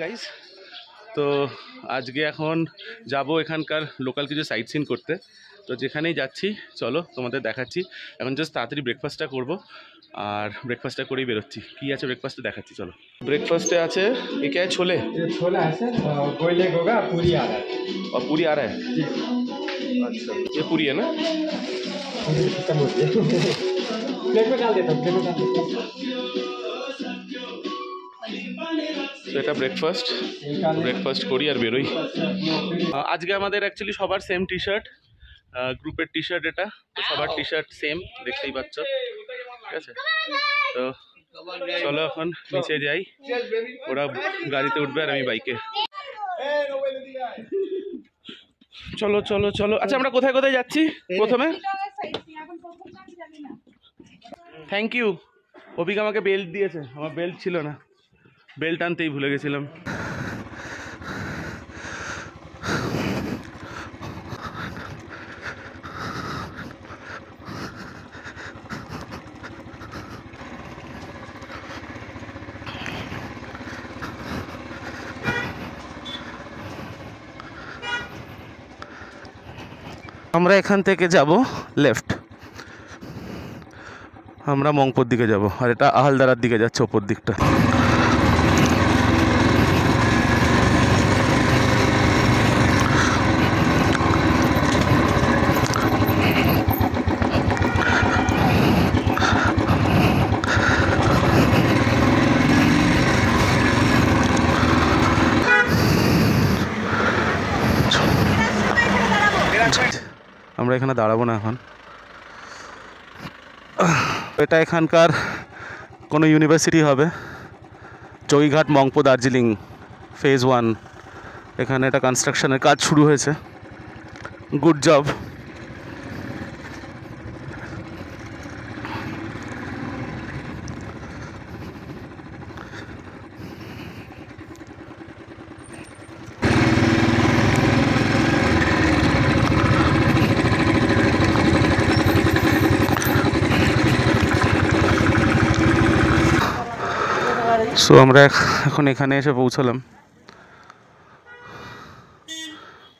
Guys, তো আজকে এখন যাব এখানকার লোকাল কিছু সাইট সিন করতে। তো যেখানেই যাচ্ছি চলো তোমাদের দেখাচ্ছি। এখন জাস্ট তাড়াতাড়ি ব্রেকফাস্টটা করব, আর ব্রেকফাস্টটা করেই বেরোচ্ছি। কি আছে ব্রেকফাস্টে দেখাচ্ছি চলো। ব্রেকফাস্টে আছে ये क्या है, छोले छोला है सर, गोले होगा, पूरी आ रहा है और पूरी आ रहा है। अच्छा, ये पूरी है ना? प्लेट में डाल देता हूँ, प्लेट में डाल देता हूँ। তো এটা ব্রেকফাস্ট করি আর বেরোই। আজকে আমাদের অ্যাকচুয়ালি সবার সেম টি শার্ট, গ্রুপের টি শার্ট। এটা তো সবার টি শার্ট সেম, দেখতেই পাচ্ছ, ঠিক আছে? তো চলো এখন নিচে যাই, ওরা গাড়িতে উঠবে আর আমি বাইকে। চলো চলো চলো। আচ্ছা, আমরা কোথায় কোথায় যাচ্ছি প্রথমে? Thank you. অভিকা আমাকে বেল্ট দিয়েছে, আমার বেল্ট ছিল না, বেল্ট আনতেই ভুলে গেছিলাম। আমরা এখান থেকে যাব লেফট, আমরা মংপোর দিকে যাব, আর এটা আহালদারার দিকে যাচ্ছে ওপর দিকটা। আমরা এখানে দাঁড়াবো না এখন। এটা এখানকার কোনো ইউনিভার্সিটি হবে, যোগীঘাট মংপো দার্জিলিং ফেজ 1। এখানে এটা কনস্ট্রাকশনের কাজ শুরু হয়েছে, গুড জব। সো আমরা এখন এখানে এসে পৌঁছলাম,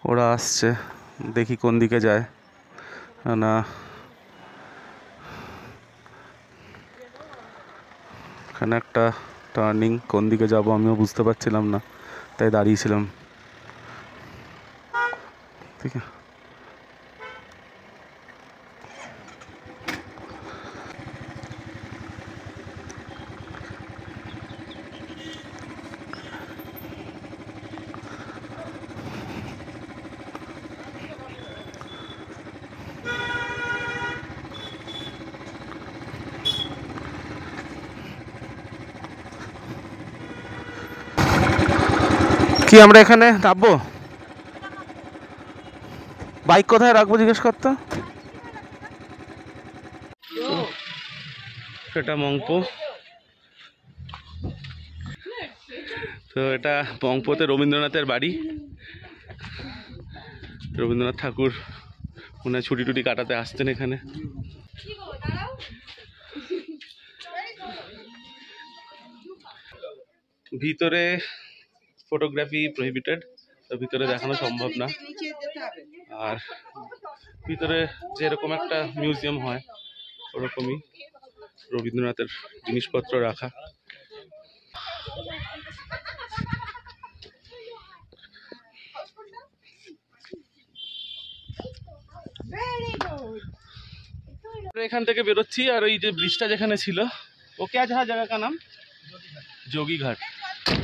ওরা আসছে, দেখি কোন দিকে যায়। না, এখানে একটা টার্নিং, কোন দিকে যাব আমিও বুঝতে পারছিলাম না, তাই দাঁড়িয়েছিলাম। ঠিক আছে, কি আমরা এখানে নামবো? বাইক কোথায় রাখবো জিজ্ঞেস করতো। এটা মংপো, তো এটা মংপোতে রবীন্দ্রনাথের বাড়ি। রবীন্দ্রনাথ ঠাকুর ওনার ছুটি টুটি কাটাতে আসতেন এখানে। ভিতরে ফটোগ্রাফি প্রহিবিটেড, তো ভিতরে দেখানো সম্ভব না। আর ভিতরে যেরকম একটা মিউজিয়াম হয় ওরকমই রবীন্দ্রনাথের জিনিসপত্র রাখা। এখান থেকে বেরোচ্ছি, আর ওই যে ব্রিজটা যেখানে ছিল, ও কে জায়গা কা নাম যোগীঘাট।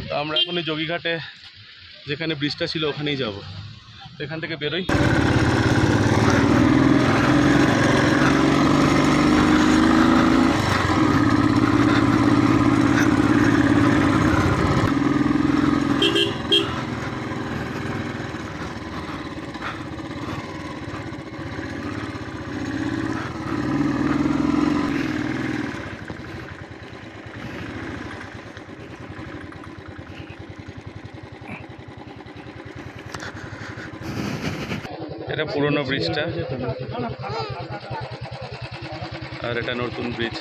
তো আমরা এখন ওই যোগীঘাটে যেখানে ব্রিজটা ছিল ওখানেই যাব। তো এখান থেকে বেরোই। পুরনো ব্রিজটা, আর এটা নতুন ব্রিজ।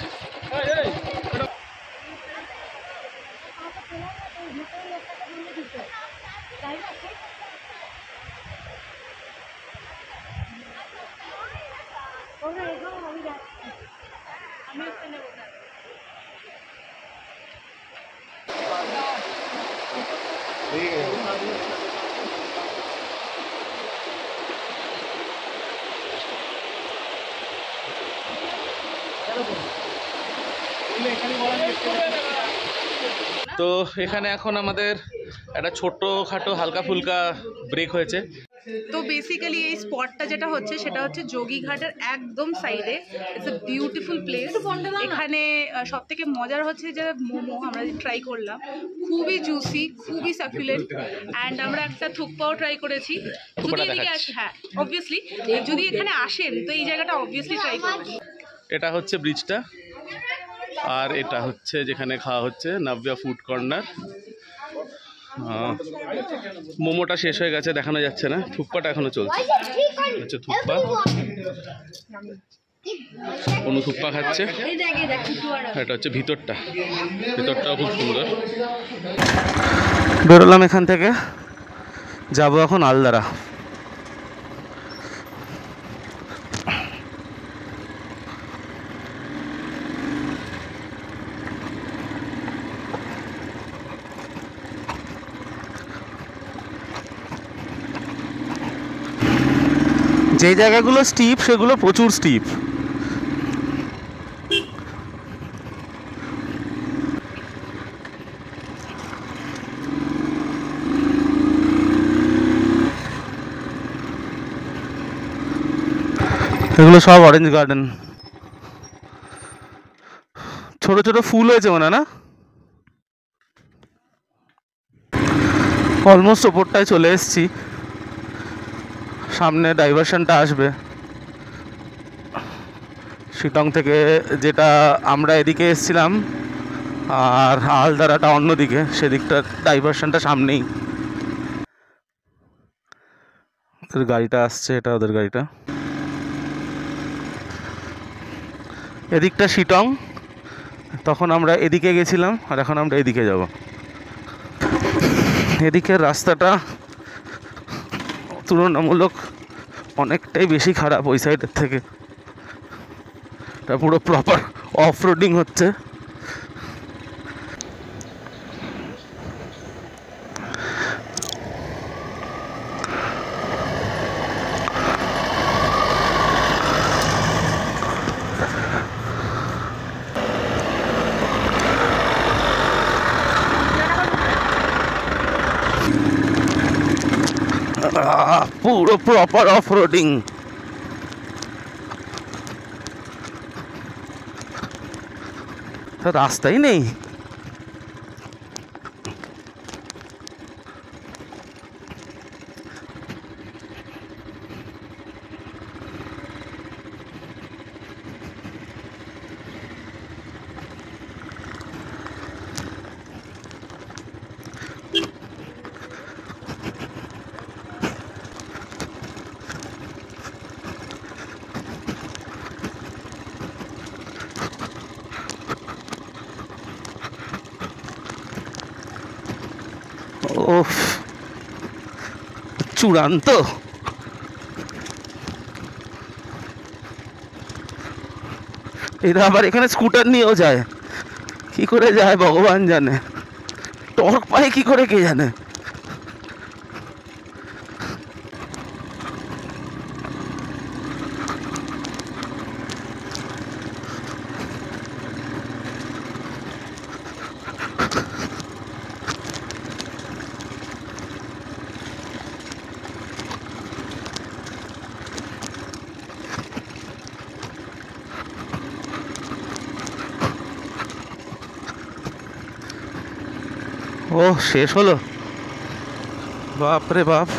তো এখানে এখন আমাদের একটা ছোট্টখাটো হালকা ফুলকা ব্রেক হয়েছে। তো বেসিক্যালি এই স্পটটা যেটা হচ্ছে সেটা হচ্ছে যোগীঘাটের একদম সাইডে। It's a beautiful place. এখানে সব থেকে মজার হচ্ছে যে মোমো আমরা ট্রাই করলাম, খুবই জুসি, খুবই সাকুলেন্ট। অ্যান্ড আমরা একটা থুকপাও ট্রাই করেছি। যদি এদিকে আসে, হ্যাঁ অবভিয়াসলি যদি এখানে আসেন তো এই জায়গাটা অবভিয়াসলি ট্রাই করবেন। এটা হচ্ছে ব্রিজটা, আর এটা হচ্ছে যেখানে খাওয়া হচ্ছে নাভ্যা ফুড কর্নার। মোমোটা শেষ হয়ে গেছে, দেখানো যাচ্ছে না। থুকপাটা এখনো চলছে, হচ্ছে থুকপা। অনু থুকপা খাচ্ছে। এটা হচ্ছে ভিতরটা, ভিতরটাও খুব সুন্দর। বেরোলাম এখান থেকে, যাবো এখন আলদারা। যে জায়গাগুলো স্টিপ সেগুলো প্রচুর স্টিপ। এগুলো সব অরেঞ্জ গার্ডেন। ছোট ছোট ফুল হয়েছে মনে না। অলমোস্ট ওপরটায় চলে এসেছি, সামনে ডাইভারশনটা আসবে শিটং থেকে, যেটা আমরা এদিকে এসেছিলাম আর আলদারাটা অন্যদিকে, সেদিকটার ডাইভারশনটা সামনেই। ওদের গাড়িটা আসছে, এটা ওদের গাড়িটা। এদিকটা শিটং, তখন আমরা এদিকে গেছিলাম আর এখন আমরা এদিকে যাব। এদিকের রাস্তাটা তুলনামূলক অনেকটাই বেশি খারাপ ওই সাইডের থেকে। এটা পুরো প্রপার অফ রোডিং হচ্ছে। পুরো প্রপার অফ রোডিং। রাস্তাই নেই। ওফ, চূড়ান্ত। এরা আবার এখানে স্কুটার নিয়েও যায়, কি করে যায় ভগবান জানে, টর্ক পায় কি করে কে জানে। ও শেষ হলো, বাপ রে বাপ।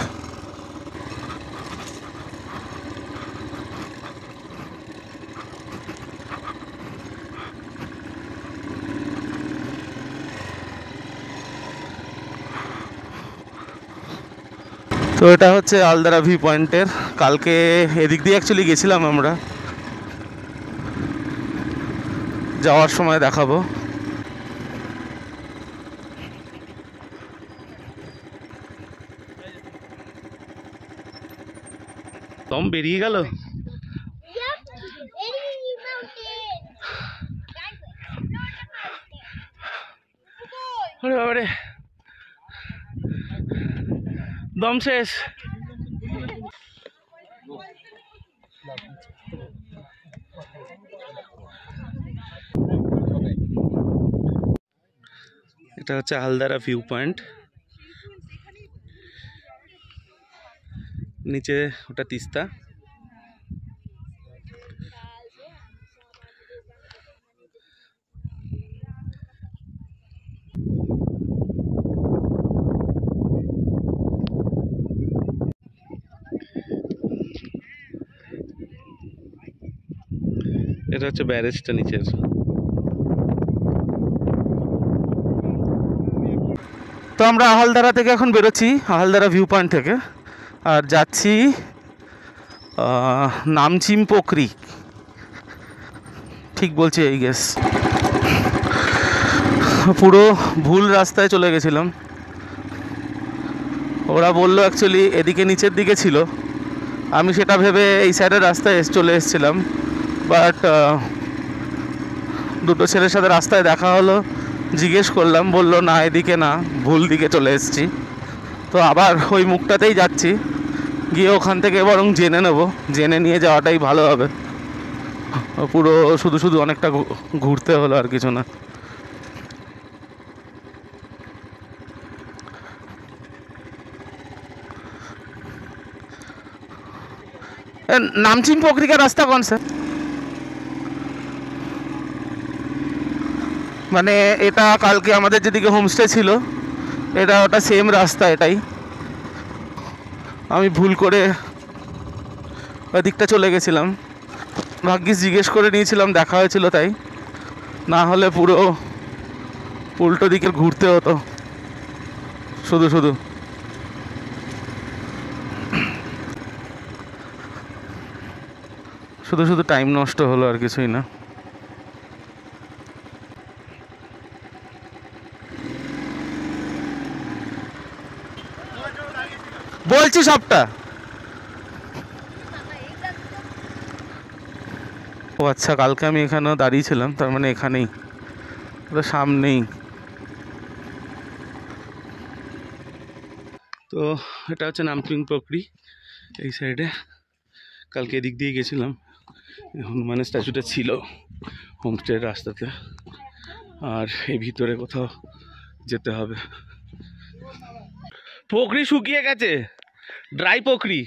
তো এটা হচ্ছে আলদারা ভিউ পয়েন্টের, কালকে এদিক দিয়ে অ্যাকচুয়ালি গেছিলাম আমরা, যাওয়ার সময় দেখাবো। দম বেরিয়ে গেল। আরে বাবারে, দম শেষ। এটা হচ্ছে হালদারা ভিউ পয়েন্ট, নিচে ওটা তিস্তা। এটা হচ্ছে ব্যারেজটা নিচের। তো আমরা আহালদারা থেকে এখন বেরোচ্ছি, আহালদারা ভিউ পয়েন্ট থেকে, আর যাচ্ছি নামচিম পোখরি, ঠিক বলছি এই গেস। পুরো ভুল রাস্তায় চলে গেছিলাম, ওরা বললো অ্যাকচুয়ালি এদিকে নিচের দিকে ছিল, আমি সেটা ভেবে এই সাইডের রাস্তায় চলে এসেছিলাম। বাট দুটো ছেলের সাথে রাস্তায় দেখা হলো, জিজ্ঞেস করলাম, বললো না এদিকে না, ভুল দিকে চলে এসেছি। তো আবার ওই মুখটাতেই যাচ্ছি, গিয়ে ওখান থেকে বরং জেনে নেব, জেনে নিয়ে যাওয়াটাই ভালো হবে। পুরো শুধু শুধু অনেকটা ঘুরতে হলো, আর কিছু না। नामचिम पोखरी का रास्ता कौन सा? মানে এটা কালকে আমাদের যেদিকে হোমস্টে ছিল এটা ওটা সেম রাস্তা, এটাই আমি ভুল করে ওদিকটা চলে গেছিলাম, ভাগ্যিস জিজ্ঞেস করে নিয়েছিলাম, দেখা হয়েছিল তাই, না হলে পুরো উল্টো দিকে ঘুরতে হতো শুধু শুধু। শুধু শুধু টাইম নষ্ট হলো, আর কিছুই না। বলছি সবটা। ও আচ্ছা, কালকে আমি এখানেও দাঁড়িয়েছিলাম, তার মানে এখানেই, ওটা সামনেই। তো এটা হচ্ছে নামচিম পোখরি, এই সাইডে। কালকে এদিক দিয়ে গেছিলাম, হনুমানের স্ট্যাচুটা ছিল হোমস্টের রাস্তাতে, আর এই ভিতরে কোথাও যেতে হবে। পোখরি শুকিয়ে গেছে, ড্রাই পোখরি।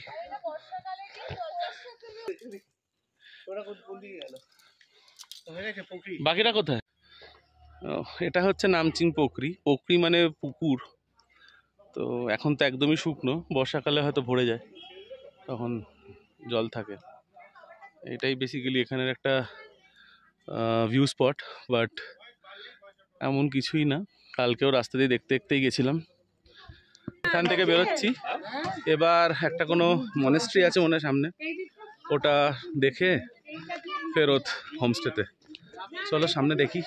বাকিটা কোথায়? এটা হচ্ছে নামচিম পোখরি, পোখরি মানে পুকুর। তো এখন তো একদমই শুকনো, বর্ষাকালে হয়তো ভরে যায়, তখন জল থাকে। এটাই বেসিক্যালি এখানের একটা ভিউ স্পট, বাট এমন কিছুই না। কালকেও রাস্তা দিয়ে দেখতে দেখতেই গেছিলাম। এখান থেকে বেরোচ্ছি, এবার একটা কোনো মনেস্ট্রি আছে মনে সামনে, ওটা দেখে ফেরত হোমস্টেতে। চলো সামনে দেখি।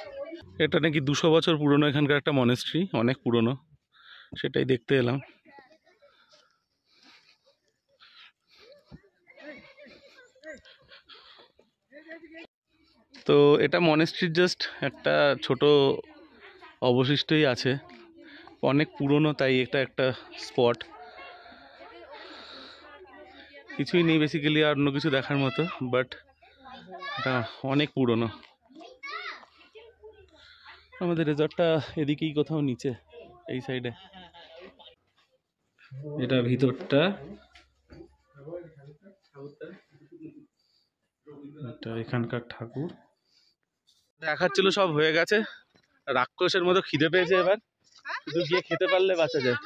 এটা নাকি 200 বছর পুরনো এখানকার একটা মনেস্ট্রি, অনেক পুরনো, সেটাই দেখতে এলাম। তো এটা মনেস্ট্রির জাস্ট একটা ছোট অবশিষ্টই আছে, অনেক পুরনো, তাই এটা একটা স্পট। কিছুই নেই বেসিক্যালি আর অন্য কিছু দেখার মতো, বাট এটা অনেক পুরনো। আমাদের রিসর্টটা এদিকেই কোথাও নিচে, এই সাইডে। এটা ভিতরটা, এটা এখানকার ঠাকুর। দেখাচ্ছিল সব হয়ে গেছে, রাক্ষসের মতো খিদে পেয়েছে, এবার শুধু গিয়ে খেতে পারলে বাঁচা যায়।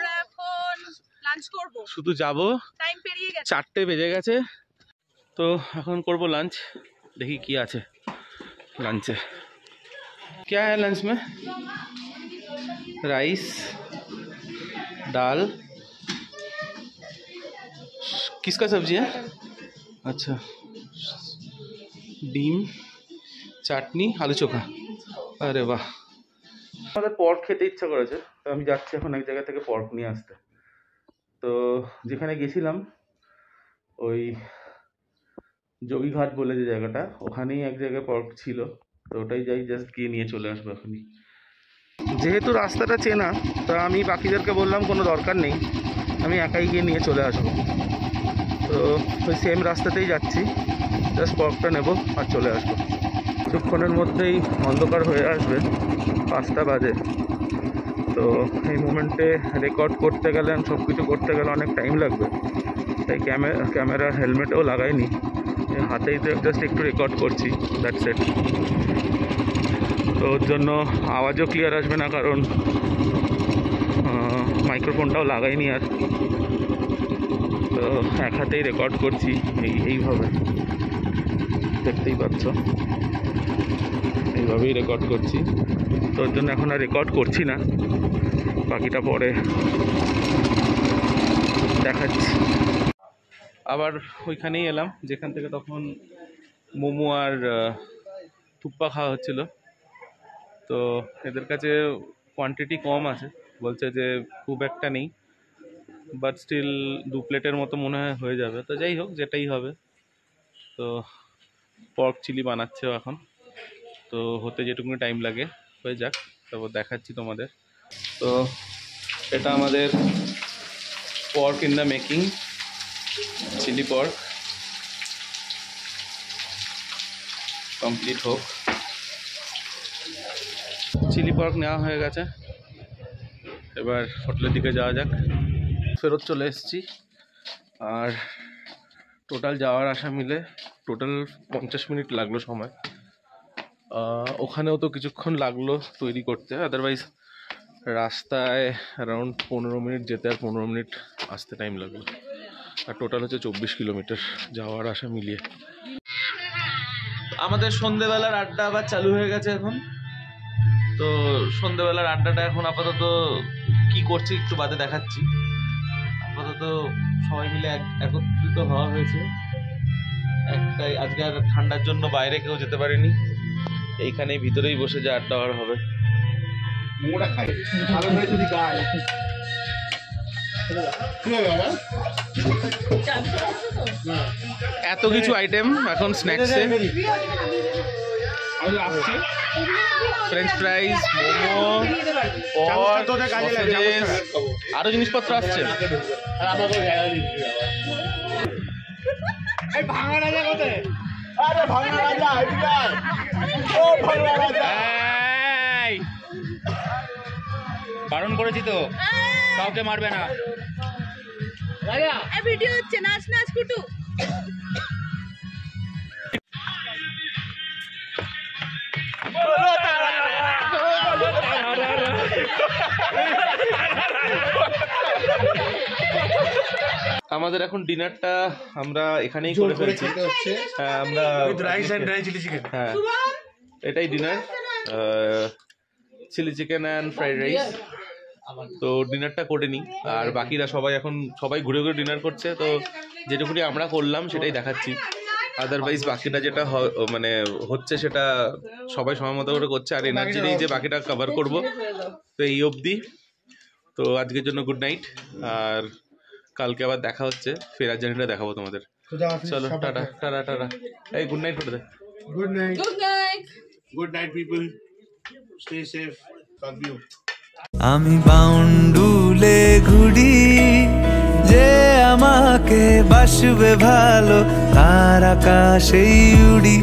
শুধু যাবো, 4টে বেজে গেছে, তো এখন করব লাঞ্চ। দেখি কি আছে লাঞ্চে। क्या है लंच में? राइस, दाल, किसका सब्जी है? अच्छा, ডিম, চাটনি, আলু চোখা। আরে বাহ, আমাদের পর্ক খেতে ইচ্ছা করেছে, তো আমি যাচ্ছি এখন এক জায়গা থেকে পর্ক নিয়ে আসতে। তো যেখানে গেছিলাম ওই যোগীঘাট বলে যে জায়গাটা, ওখানেই এক জায়গায় পর্ক ছিল, তো ওটাই যাই, জাস্ট গিয়ে নিয়ে চলে আসবো এখনই। যেহেতু রাস্তাটা চেনা, তা আমি বাকিদেরকে বললাম কোনো দরকার নেই, আমি একাই গিয়ে নিয়ে চলে আসবো। তো ওই সেম রাস্তাতেই যাচ্ছি, জাস্ট পর্কটা নেবো আর চলে আসবো। কিছুক্ষণের মধ্যেই অন্ধকার হয়ে আসবে, 5টা বাজে। তো এই মোমেন্টে রেকর্ড করতে গেলে, সব কিছু করতে গেলে অনেক টাইম লাগবে, তাই ক্যামেরা হেলমেটও লাগাইনি, হাতেই তো জাস্ট একটু রেকর্ড করছি, দ্যাটস ইট। তো ওর জন্য আওয়াজও ক্লিয়ার আসবে না, কারণ মাইক্রোফোনটাও লাগাইনি আর। তো এক হাতেই রেকর্ড করছি, এইভাবে দেখতেই পাচ্ছ, এইভাবেই রেকর্ড করছি। তো ওর জন্য এখন আর রেকর্ড করছি না, বাকিটা পরে দেখাচ্ছি। আবার ওইখানেই এলাম যেখান থেকে তখন মোমো আর থুপ্পা খাওয়া হচ্ছিল। তো এদের কাছে কোয়ান্টিটি কম আছে, বলছে যে খুব একটা নেই, বাট স্টিল 2 প্লেটের মতো মনে হয় হয়ে যাবে। তো যাই হোক, যেটাই হবে। তো পর্ক চিলি বানাচ্ছেও এখন, তো হতে যেটুকুনি টাইম লাগে হয়ে যাক, তারপর দেখাচ্ছি তোমাদের। তো এটা আমাদের pork in the making, chilli pork complete হোক। চিলি পর্ক নেওয়া হয়ে গেছে, এবার হোটেলের দিকে যাওয়া যাক। ফেরত চলে এসেছি, আর টোটাল যাওয়ার আসা মিলে টোটাল 50 মিনিট লাগলো সময়। ওখানেও তো কিছুক্ষণ লাগলো তৈরি করতে, আদারওয়াইজ রাস্তায় অ্যারাউন্ড 15 মিনিট যেতে আর 15 মিনিট আসতে টাইম লাগলো। আর টোটাল হচ্ছে 24 কিলোমিটার যাওয়ার আসা মিলিয়ে। আমাদের সন্ধেবেলার আড্ডা আবার চালু হয়ে গেছে এখন। তো সন্ধেবেলার আড্ডাটা এখন আপাতত কি করছি একটু বাদে দেখাচ্ছি। আপাতত সবাই মিলে একত্রিত হওয়া হয়েছে একটাই, আজকে আর ঠান্ডার জন্য বাইরে কেউ যেতে পারেনি, এইখানেই ভিতরেই বসে যে আড্ডা আর হবে। এত কিছু আইটেম এখন স্ন্যাক্সে, ফ্রেঞ্চ ফ্রাইজ, মোমো, সসেজেস, আরো জিনিসপত্র আসছে। বারণ করেছি তো, কাউকে মারবে না। ভিডিও হচ্ছে, নাচ নাচ কুটু। আমাদের এখন ডিনারটা আমরা এখানেই করে ফেলছি। হ্যাঁ, আমরা rice and dry chilli chicken, হ্যাঁ এটাই dinner, chilli chicken and fried rice. তো ডিনারটা করে নিই, আর বাকিরা সবাই ঘুরে ঘুরে ডিনার করছে। তো যেটুকুনি আমরা করলাম সেটাই দেখাচ্ছি, আদারওয়াইজ বাকিটা যেটা মানে হচ্ছে সেটা সবাই সময় মতো করে করছে, আর এনার্জি নেই যে বাকিটা কভার করব। তো এই অবধি। তো আজকের জন্য গুড নাইট, আর কালকে আবার দেখা হচ্ছে, ফেরার জার্নিটা দেখাবো তোমাদের। চলো টাটা টাটা টাটা। এই গুড নাইট করে দে। Good night. Good night. Good night, people. Stay safe. Love you. আমি বাউন্ডুলে ঘুরি, যে আমাকে বাসবে ভালো তার আকাশেই উড়ি।